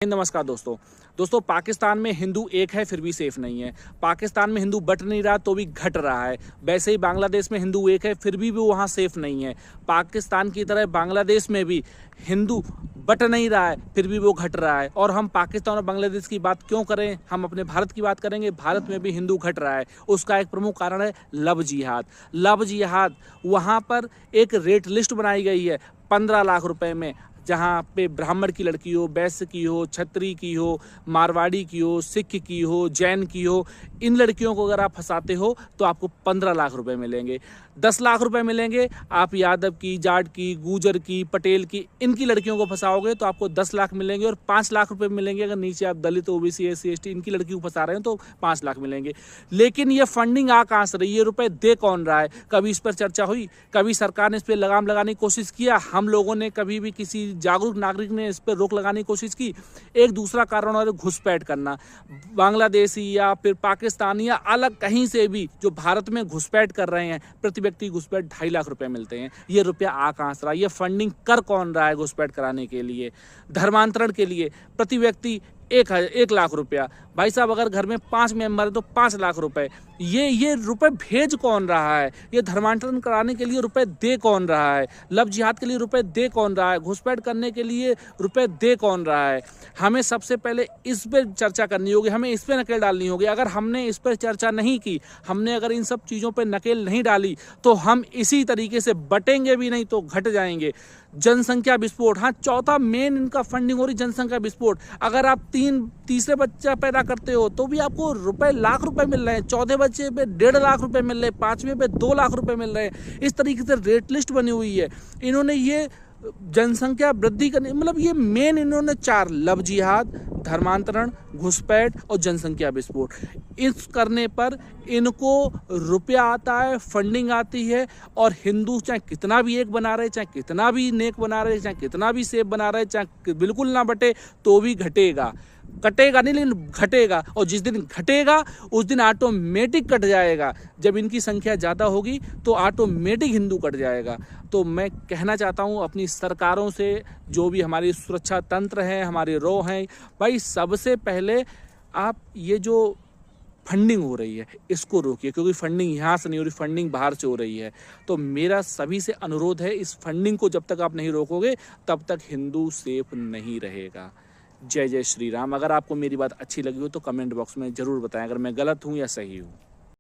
नमस्कार दोस्तों पाकिस्तान में हिंदू एक है फिर भी सेफ नहीं है। पाकिस्तान में हिंदू बट नहीं रहा तो भी घट रहा है। वैसे ही बांग्लादेश में हिंदू एक है फिर भी वो वहाँ सेफ नहीं है। पाकिस्तान की तरह बांग्लादेश में भी हिंदू बट नहीं रहा है फिर भी वो घट रहा है। और हम पाकिस्तान और बांग्लादेश की बात क्यों करें, हम अपने भारत की बात करेंगे। भारत में भी हिंदू घट रहा है। उसका एक प्रमुख कारण है लव जिहाद। वहाँ पर एक रेट लिस्ट बनाई गई है 15 लाख रुपए में, जहाँ पे ब्राह्मण की लड़की हो, वैश्य की हो, छत्री की हो, मारवाड़ी की हो, सिख की हो, जैन की हो, इन लड़कियों को अगर आप फंसाते हो तो आपको 15 लाख रुपए मिलेंगे। 10 लाख रुपए मिलेंगे आप यादव की, जाट की, गुजर की, पटेल की, इनकी लड़कियों को फंसाओगे तो आपको 10 लाख मिलेंगे। और 5 लाख रुपए मिलेंगे अगर नीचे आप दलित, ओबीसी, SC ST इनकी लड़की को फंसा रहे हो तो 5 लाख मिलेंगे। लेकिन ये फंडिंग आ कहाँ से रही है, रुपए दे कौन रहा है? कभी इस पर चर्चा हुई? कभी सरकार ने इस पर लगाम लगाने की कोशिश किया? हम लोगों ने कभी भी, किसी जागरूक नागरिक ने इस पर रोक लगाने की कोशिश की? एक दूसरा कारण और घुसपैठ करना। बांग्लादेशी या फिर पाकिस्तानी या अलग कहीं से भी जो भारत में घुसपैठ कर रहे हैं, प्रति व्यक्ति घुसपैठ 2.5 लाख रुपए मिलते हैं। ये रुपया आ कहाँ से रहा? ये फंडिंग कर कौन रहा है घुसपैठ कराने के लिए? धर्मांतरण के लिए प्रति व्यक्ति 1 लाख रुपया। भाई साहब, अगर घर में 5 मेंबर है तो 5 लाख रुपए। ये रुपए भेज कौन रहा है? ये धर्मांतरण कराने के लिए रुपए दे कौन रहा है? लव जिहाद के लिए रुपए दे कौन रहा है? घुसपैठ करने के लिए रुपए दे कौन रहा है? हमें सबसे पहले इस पर चर्चा करनी होगी, हमें इस पर नकेल डालनी होगी। अगर हमने इस पर चर्चा नहीं की, हमने अगर इन सब चीज़ों पर नकेल नहीं डाली तो हम इसी तरीके से बटेंगे भी नहीं तो घट जाएंगे। जनसंख्या विस्फोट, हाँ, चौथा मेन इनका फंडिंग हो रही जनसंख्या विस्फोट। अगर आप तीसरे बच्चा पैदा करते हो तो भी आपको लाख रुपए मिल रहे हैं। चौथे बच्चे पे 1.5 लाख रुपए मिल रहे हैं। 5वें पे 2 लाख रुपए मिल रहे हैं। इस तरीके से रेट लिस्ट बनी हुई है। इन्होंने ये जनसंख्या वृद्धि करने, मतलब ये मेन इन्होंने 4: लव जिहाद, धर्मांतरण, घुसपैठ और जनसंख्या विस्फोट। इस करने पर इनको रुपया आता है, फंडिंग आती है। और हिंदू चाहे कितना भी एक बना रहे, चाहे कितना भी नेक बना रहे, चाहे कितना भी सेफ बना रहे, चाहे बिल्कुल ना बटे तो भी घटेगा। कटेगा नहीं लेकिन घटेगा। और जिस दिन घटेगा उस दिन ऑटोमेटिक कट जाएगा। जब इनकी संख्या ज़्यादा होगी तो ऑटोमेटिक हिंदू कट जाएगा। तो मैं कहना चाहता हूँ अपनी सरकारों से, जो भी हमारी सुरक्षा तंत्र है, हमारे रॉ हैं, भाई सबसे पहले आप ये जो फंडिंग हो रही है इसको रोकिए, क्योंकि फंडिंग यहाँ से नहीं हो रही, फंडिंग बाहर से हो रही है। तो मेरा सभी से अनुरोध है, इस फंडिंग को जब तक आप नहीं रोकोगे तब तक हिंदू सेफ नहीं रहेगा। जय जय श्री राम। अगर आपको मेरी बात अच्छी लगी हो तो कमेंट बॉक्स में ज़रूर बताएं अगर मैं गलत हूँ या सही हूँ।